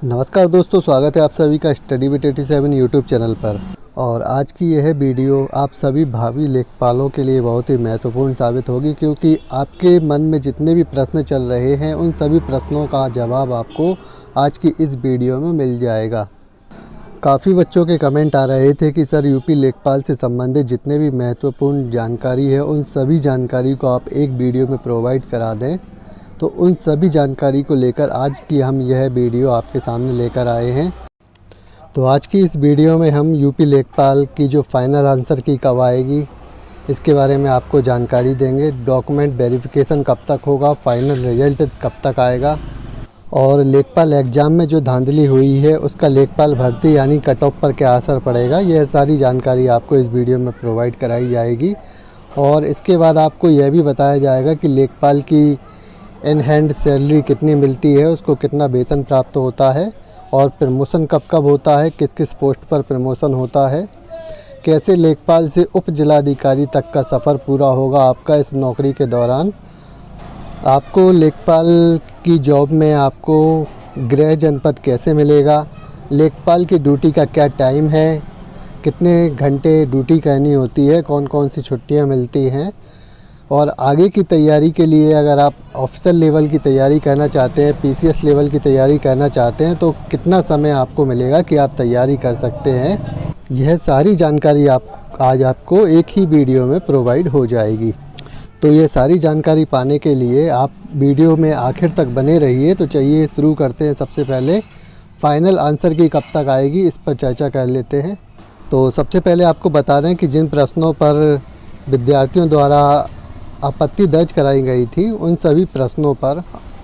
नमस्कार दोस्तों, स्वागत है आप सभी का स्टडी विद 87 यूट्यूब चैनल पर। और आज की यह वीडियो आप सभी भावी लेखपालों के लिए बहुत ही महत्वपूर्ण साबित होगी, क्योंकि आपके मन में जितने भी प्रश्न चल रहे हैं उन सभी प्रश्नों का जवाब आपको आज की इस वीडियो में मिल जाएगा। काफ़ी बच्चों के कमेंट आ रहे थे कि सर यूपी लेखपाल से संबंधित जितने भी महत्वपूर्ण जानकारी है उन सभी जानकारी को आप एक वीडियो में प्रोवाइड करा दें। तो उन सभी जानकारी को लेकर आज की हम यह वीडियो आपके सामने लेकर आए हैं। तो आज की इस वीडियो में हम यूपी लेखपाल की जो फाइनल आंसर की कब आएगी इसके बारे में आपको जानकारी देंगे। डॉक्यूमेंट वेरिफिकेशन कब तक होगा, फाइनल रिजल्ट कब तक आएगा, और लेखपाल एग्ज़ाम में जो धांधली हुई है उसका लेखपाल भर्ती यानी कट ऑफ पर क्या असर पड़ेगा, यह सारी जानकारी आपको इस वीडियो में प्रोवाइड कराई जाएगी। और इसके बाद आपको यह भी बताया जाएगा कि लेखपाल की इन हैंड सैलरी कितनी मिलती है, उसको कितना वेतन प्राप्त होता है, और प्रमोशन कब कब होता है, किस किस पोस्ट पर प्रमोशन होता है, कैसे लेखपाल से उप जिलाधिकारी तक का सफ़र पूरा होगा आपका इस नौकरी के दौरान। आपको लेखपाल की जॉब में आपको गृह जनपद कैसे मिलेगा, लेखपाल की ड्यूटी का क्या टाइम है, कितने घंटे ड्यूटी करनी होती है, कौन कौन सी छुट्टियां मिलती हैं, और आगे की तैयारी के लिए अगर आप ऑफिसर लेवल की तैयारी करना चाहते हैं, पीसीएस लेवल की तैयारी करना चाहते हैं, तो कितना समय आपको मिलेगा कि आप तैयारी कर सकते हैं। यह सारी जानकारी आज आपको एक ही वीडियो में प्रोवाइड हो जाएगी। तो ये सारी जानकारी पाने के लिए आप वीडियो में आखिर तक बने रहिए। तो चलिए शुरू करते हैं। सबसे पहले फाइनल आंसर की कब तक आएगी इस पर चर्चा कर लेते हैं। तो सबसे पहले आपको बता दें कि जिन प्रश्नों पर विद्यार्थियों द्वारा आपत्ति दर्ज कराई गई थी उन सभी प्रश्नों पर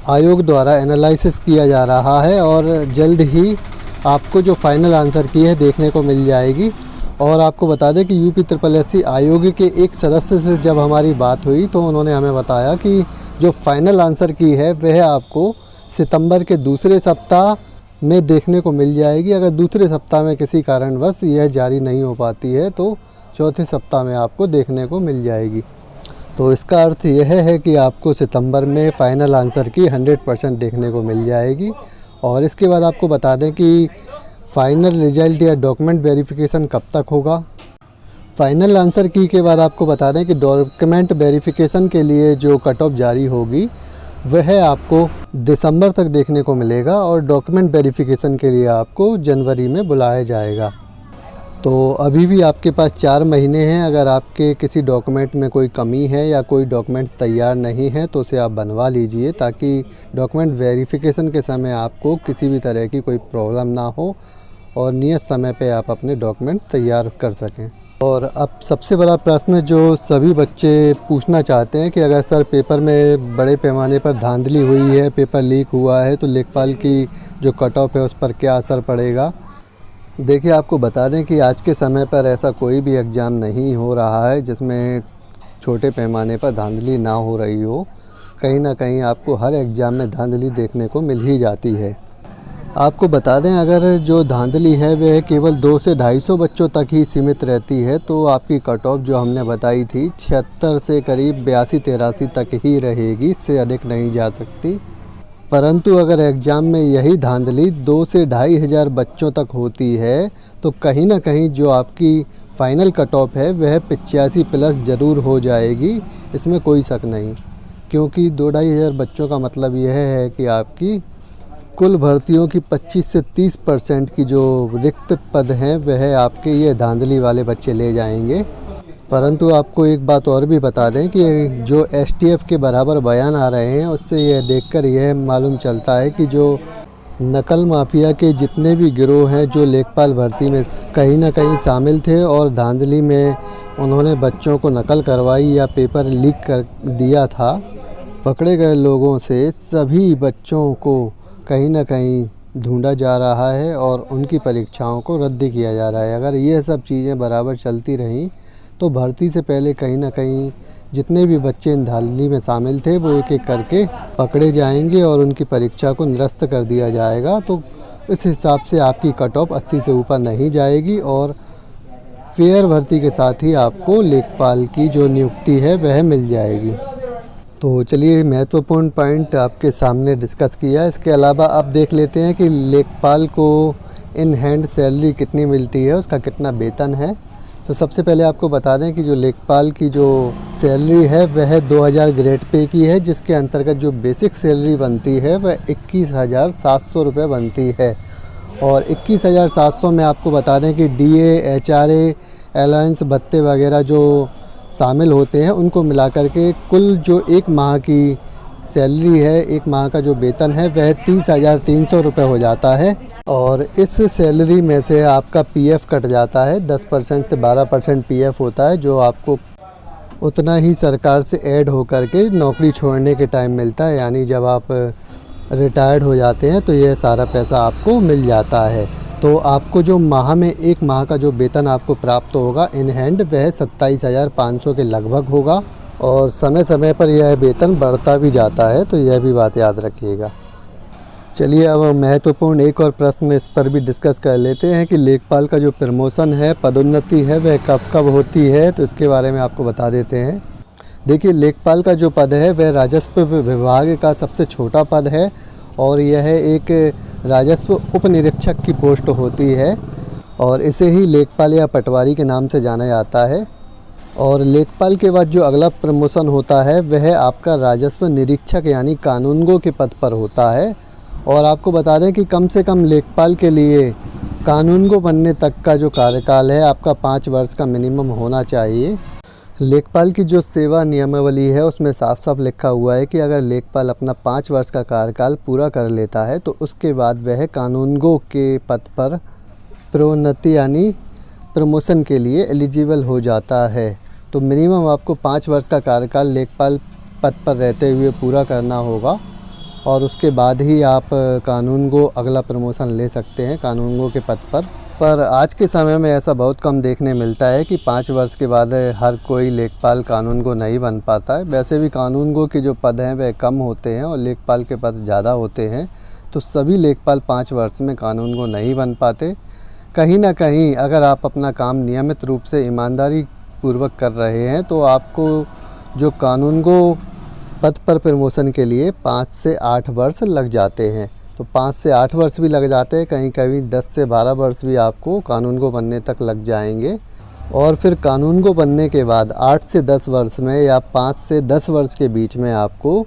आयोग द्वारा एनालिसिस किया जा रहा है, और जल्द ही आपको जो फाइनल आंसर की है देखने को मिल जाएगी। और आपको बता दें कि यूपी SSS आयोग के एक सदस्य से जब हमारी बात हुई तो उन्होंने हमें बताया कि जो फाइनल आंसर की है वह आपको सितंबर के दूसरे सप्ताह में देखने को मिल जाएगी। अगर दूसरे सप्ताह में किसी कारणवश यह जारी नहीं हो पाती है तो चौथे सप्ताह में आपको देखने को मिल जाएगी। तो इसका अर्थ यह है कि आपको सितंबर में फ़ाइनल आंसर की 100% देखने को मिल जाएगी। और इसके बाद आपको बता दें कि फ़ाइनल रिजल्ट या डॉक्यूमेंट वेरिफिकेशन कब तक होगा। फ़ाइनल आंसर की के बाद आपको बता दें कि डॉक्यूमेंट वेरिफिकेशन के लिए जो कट ऑफ जारी होगी वह आपको दिसंबर तक देखने को मिलेगा, और डॉक्यूमेंट वेरिफिकेशन के लिए आपको जनवरी में बुलाया जाएगा। तो अभी भी आपके पास 4 महीने हैं। अगर आपके किसी डॉक्यूमेंट में कोई कमी है या कोई डॉक्यूमेंट तैयार नहीं है तो उसे आप बनवा लीजिए, ताकि डॉक्यूमेंट वेरिफिकेशन के समय आपको किसी भी तरह की कोई प्रॉब्लम ना हो और नियत समय पे आप अपने डॉक्यूमेंट तैयार कर सकें। और अब सबसे बड़ा प्रश्न जो सभी बच्चे पूछना चाहते हैं कि अगर सर पेपर में बड़े पैमाने पर धांधली हुई है, पेपर लीक हुआ है, तो लेखपाल की जो कट ऑफ है उस पर क्या असर पड़ेगा। देखिए, आपको बता दें कि आज के समय पर ऐसा कोई भी एग्ज़ाम नहीं हो रहा है जिसमें छोटे पैमाने पर धांधली ना हो रही हो। कहीं ना कहीं आपको हर एग्ज़ाम में धांधली देखने को मिल ही जाती है। आपको बता दें, अगर जो धांधली है वह केवल 200 से 250 बच्चों तक ही सीमित रहती है तो आपकी कट ऑफ जो हमने बताई थी 76 से करीब 82-83 तक ही रहेगी, इससे अधिक नहीं जा सकती। परंतु अगर एग्ज़ाम में यही धांधली 2 से 2,500 बच्चों तक होती है तो कहीं ना कहीं जो आपकी फ़ाइनल कट ऑफ है वह 85+ ज़रूर हो जाएगी, इसमें कोई शक नहीं। क्योंकि 2-2,500 बच्चों का मतलब यह है कि आपकी कुल भर्तियों की 25 से 30% की जो रिक्त पद हैं वह आपके ये धांधली वाले बच्चे ले जाएंगे। परंतु आपको एक बात और भी बता दें कि जो STF के बराबर बयान आ रहे हैं उससे यह देखकर यह मालूम चलता है कि जो नकल माफिया के जितने भी गिरोह हैं जो लेखपाल भर्ती में कहीं ना कहीं शामिल थे और धांधली में उन्होंने बच्चों को नकल करवाई या पेपर लीक कर दिया था, पकड़े गए लोगों से सभी बच्चों को कहीं ना कहीं ढूंढा जा रहा है और उनकी परीक्षाओं को रद्द किया जा रहा है। अगर ये सब चीज़ें बराबर चलती रहीं तो भर्ती से पहले कहीं ना कहीं जितने भी बच्चे इन धांधली में शामिल थे वो एक एक करके पकड़े जाएंगे और उनकी परीक्षा को निरस्त कर दिया जाएगा। तो इस हिसाब से आपकी कट ऑफ 80 से ऊपर नहीं जाएगी, और फेयर भर्ती के साथ ही आपको लेखपाल की जो नियुक्ति है वह मिल जाएगी। तो चलिए महत्वपूर्ण पॉइंट आपके सामने डिस्कस किया। इसके अलावा आप देख लेते हैं कि लेखपाल को इन हैंड सैलरी कितनी मिलती है, उसका कितना वेतन है। तो सबसे पहले आपको बता दें कि जो लेखपाल की जो सैलरी है वह 2000 ग्रेड पे की है, जिसके अंतर्गत जो बेसिक सैलरी बनती है वह 21,700 रुपये बनती है। और 21,700 में आपको बता दें कि DA, HRA, अलाउंस, भत्ते वगैरह जो शामिल होते हैं उनको मिलाकर के कुल जो एक माह की सैलरी है, एक माह का जो वेतन है वह 30,300 रुपये हो जाता है। और इस सैलरी में से आपका PF कट जाता है। 10% से 12% PF होता है, जो आपको उतना ही सरकार से ऐड होकर के नौकरी छोड़ने के टाइम मिलता है। यानी जब आप रिटायर्ड हो जाते हैं तो यह सारा पैसा आपको मिल जाता है। तो आपको जो माह में एक माह का जो वेतन आपको प्राप्त होगा इन हैंड वह 27,500 के लगभग होगा। और समय समय पर यह वेतन बढ़ता भी जाता है, तो यह भी बात याद रखिएगा। चलिए अब महत्वपूर्ण एक और प्रश्न इस पर भी डिस्कस कर लेते हैं कि लेखपाल का जो प्रमोशन है, पदोन्नति है, वह कब कब होती है। तो इसके बारे में आपको बता देते हैं। देखिए, लेखपाल का जो पद है वह राजस्व विभाग का सबसे छोटा पद है और यह एक राजस्व उप निरीक्षक की पोस्ट होती है और इसे ही लेखपाल या पटवारी के नाम से जाना जाता है। और लेखपाल के बाद जो अगला प्रमोशन होता है वह आपका राजस्व निरीक्षक यानी कानूनगो के पद पर होता है। और आपको बता दें कि कम से कम लेखपाल के लिए कानूनगो बनने तक का जो कार्यकाल है आपका 5 वर्ष का मिनिमम होना चाहिए। लेखपाल की जो सेवा नियमावली है उसमें साफ साफ लिखा हुआ है कि अगर लेखपाल अपना 5 वर्ष का कार्यकाल पूरा कर लेता है तो उसके बाद वह कानूनगो के पद पर प्रोन्नति यानी प्रमोशन के लिए एलिजिबल हो जाता है। तो मिनिमम आपको 5 वर्ष का कार्यकाल लेखपाल पद पर रहते हुए पूरा करना होगा और उसके बाद ही आप कानूनगो अगला प्रमोशन ले सकते हैं कानूनगो के पद पर आज के समय में ऐसा बहुत कम देखने मिलता है कि 5 वर्ष के बाद हर कोई लेखपाल कानूनगो नहीं बन पाता है। वैसे भी कानूनगो के जो पद हैं वह कम होते हैं और लेखपाल के पद ज़्यादा होते हैं, तो सभी लेखपाल 5 वर्ष में कानूनगो नहीं बन पाते। कहीं ना कहीं अगर आप अपना काम नियमित रूप से ईमानदारी पूर्वक कर रहे हैं तो आपको जो कानूनगो पद पर प्रमोशन के लिए 5 से 8 वर्ष लग जाते हैं। तो 5 से 8 वर्ष भी लग जाते हैं, कहीं कहीं 10 से 12 वर्ष भी आपको कानूनगो बनने तक लग जाएंगे। और फिर कानूनगो बनने के बाद 8 से 10 वर्ष में या 5 से 10 वर्ष के बीच में आपको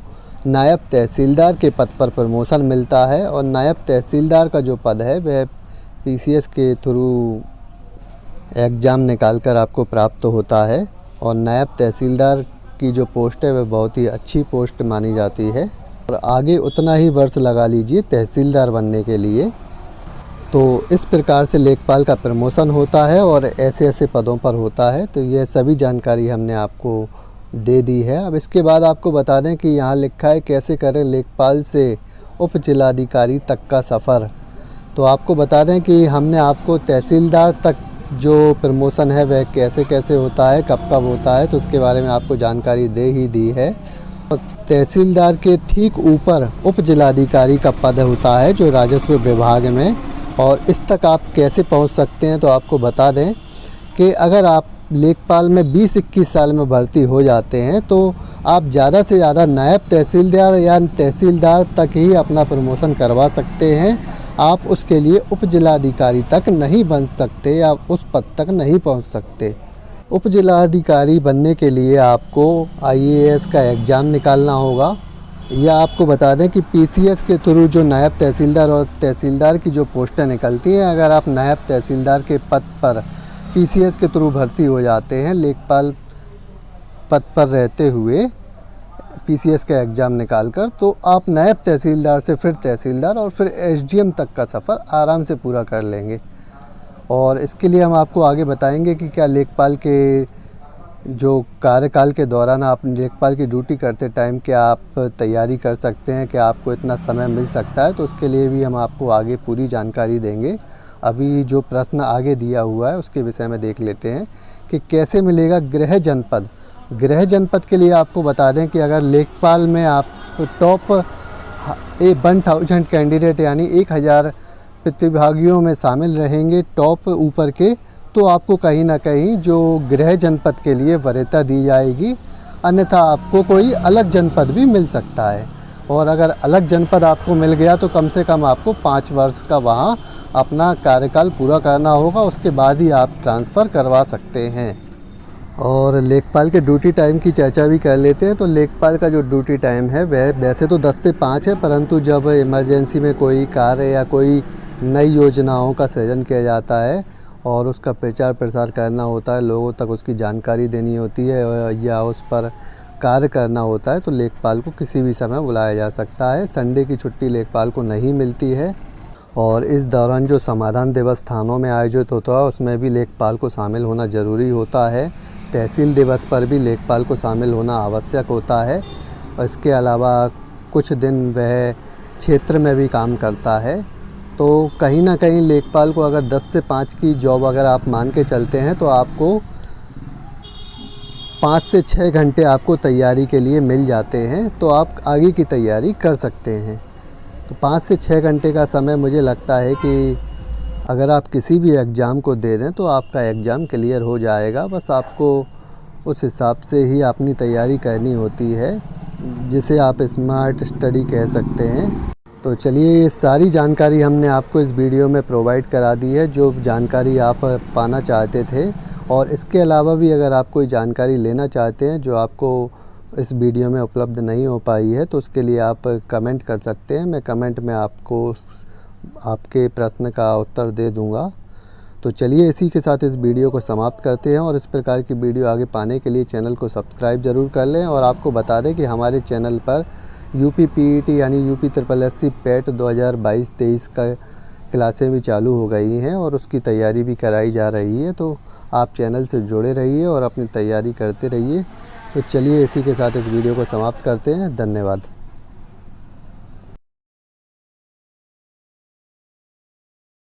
नायब तहसीलदार के पद पर प्रमोशन मिलता है। और नायब तहसीलदार का जो पद है वह PCS के थ्रू एग्ज़ाम निकाल कर आपको प्राप्त होता है। और नायब तहसीलदार की जो पोस्ट है वह बहुत ही अच्छी पोस्ट मानी जाती है और आगे उतना ही वर्ष लगा लीजिए तहसीलदार बनने के लिए। तो इस प्रकार से लेखपाल का प्रमोशन होता है और ऐसे ऐसे पदों पर होता है। तो यह सभी जानकारी हमने आपको दे दी है। अब इसके बाद आपको बता दें कि यहाँ लिखा है कैसे करें लेखपाल से उप जिलाधिकारी तक का सफ़र। तो आपको बता दें कि हमने आपको तहसीलदार तक जो प्रमोशन है वह कैसे कैसे होता है, कब कब होता है, तो उसके बारे में आपको जानकारी दे ही दी है। और तहसीलदार के ठीक ऊपर उप जिलाधिकारी का पद होता है जो राजस्व विभाग में, और इस तक आप कैसे पहुंच सकते हैं तो आपको बता दें कि अगर आप लेखपाल में 20-21 साल में भर्ती हो जाते हैं तो आप ज़्यादा से ज़्यादा नायब तहसीलदार या तहसीलदार तक ही अपना प्रमोशन करवा सकते हैं। आप उसके लिए उप जिलाधिकारी तक नहीं बन सकते या उस पद तक नहीं पहुंच सकते। उप जिलाधिकारी बनने के लिए आपको IAS का एग्ज़ाम निकालना होगा, या आपको बता दें कि PCS के थ्रू जो नायब तहसीलदार और तहसीलदार की जो पोस्टें निकलती हैं, अगर आप नायब तहसीलदार के पद पर PCS के थ्रू भर्ती हो जाते हैं लेखपाल पद पर रहते हुए PCS का एग्ज़ाम निकालकर, तो आप नायब तहसीलदार से फिर तहसीलदार और फिर SDM तक का सफ़र आराम से पूरा कर लेंगे। और इसके लिए हम आपको आगे बताएंगे कि क्या लेखपाल के जो कार्यकाल के दौरान आप लेखपाल की ड्यूटी करते टाइम क्या आप तैयारी कर सकते हैं, क्या आपको इतना समय मिल सकता है, तो उसके लिए भी हम आपको आगे पूरी जानकारी देंगे। अभी जो प्रश्न आगे दिया हुआ है उसके विषय में देख लेते हैं कि कैसे मिलेगा गृह जनपद। गृह जनपद के लिए आपको बता दें कि अगर लेखपाल में आप टॉप 1000 कैंडिडेट यानी 1000 प्रतिभागियों में शामिल रहेंगे टॉप ऊपर के, तो आपको कहीं ना कहीं जो गृह जनपद के लिए वरीयता दी जाएगी अन्यथा आपको कोई अलग जनपद भी मिल सकता है। और अगर अलग जनपद आपको मिल गया तो कम से कम आपको 5 वर्ष का वहाँ अपना कार्यकाल पूरा करना होगा, उसके बाद ही आप ट्रांसफ़र करवा सकते हैं। और लेखपाल के ड्यूटी टाइम की चर्चा भी कर लेते हैं। तो लेखपाल का जो ड्यूटी टाइम है वह वैसे तो 10 से 5 है, परंतु जब इमरजेंसी में कोई कार्य या कोई नई योजनाओं का सृजन किया जाता है और उसका प्रचार प्रसार करना होता है, लोगों तक उसकी जानकारी देनी होती है या उस पर कार्य करना होता है, तो लेखपाल को किसी भी समय बुलाया जा सकता है। संडे की छुट्टी लेखपाल को नहीं मिलती है। और इस दौरान जो समाधान दिवस थानों में आयोजित होता है उसमें भी लेखपाल को शामिल होना ज़रूरी होता है। तहसील दिवस पर भी लेखपाल को शामिल होना आवश्यक होता है। और इसके अलावा कुछ दिन वह क्षेत्र में भी काम करता है। तो कहीं ना कहीं लेखपाल को अगर 10 से 5 की जॉब अगर आप मान के चलते हैं तो आपको 5 से 6 घंटे आपको तैयारी के लिए मिल जाते हैं, तो आप आगे की तैयारी कर सकते हैं। तो 5 से 6 घंटे का समय मुझे लगता है कि अगर आप किसी भी एग्ज़ाम को दे दें तो आपका एग्ज़ाम क्लियर हो जाएगा। बस आपको उस हिसाब से ही अपनी तैयारी करनी होती है, जिसे आप स्मार्ट स्टडी कह सकते हैं। तो चलिए, ये सारी जानकारी हमने आपको इस वीडियो में प्रोवाइड करा दी है, जो जानकारी आप पाना चाहते थे। और इसके अलावा भी अगर आप कोई जानकारी लेना चाहते हैं जो आपको इस वीडियो में उपलब्ध नहीं हो पाई है, तो उसके लिए आप कमेंट कर सकते हैं। मैं कमेंट में आपको आपके प्रश्न का उत्तर दे दूंगा। तो चलिए, इसी के साथ इस वीडियो को समाप्त करते हैं। और इस प्रकार की वीडियो आगे पाने के लिए चैनल को सब्सक्राइब ज़रूर कर लें। और आपको बता दें कि हमारे चैनल पर यूपी पीईटी यानी यूपी SSSC पैट 2022-23 का क्लासें भी चालू हो गई हैं और उसकी तैयारी भी कराई जा रही है। तो आप चैनल से जुड़े रहिए और अपनी तैयारी करते रहिए। तो चलिए, इसी के साथ इस वीडियो को समाप्त करते हैं। धन्यवाद।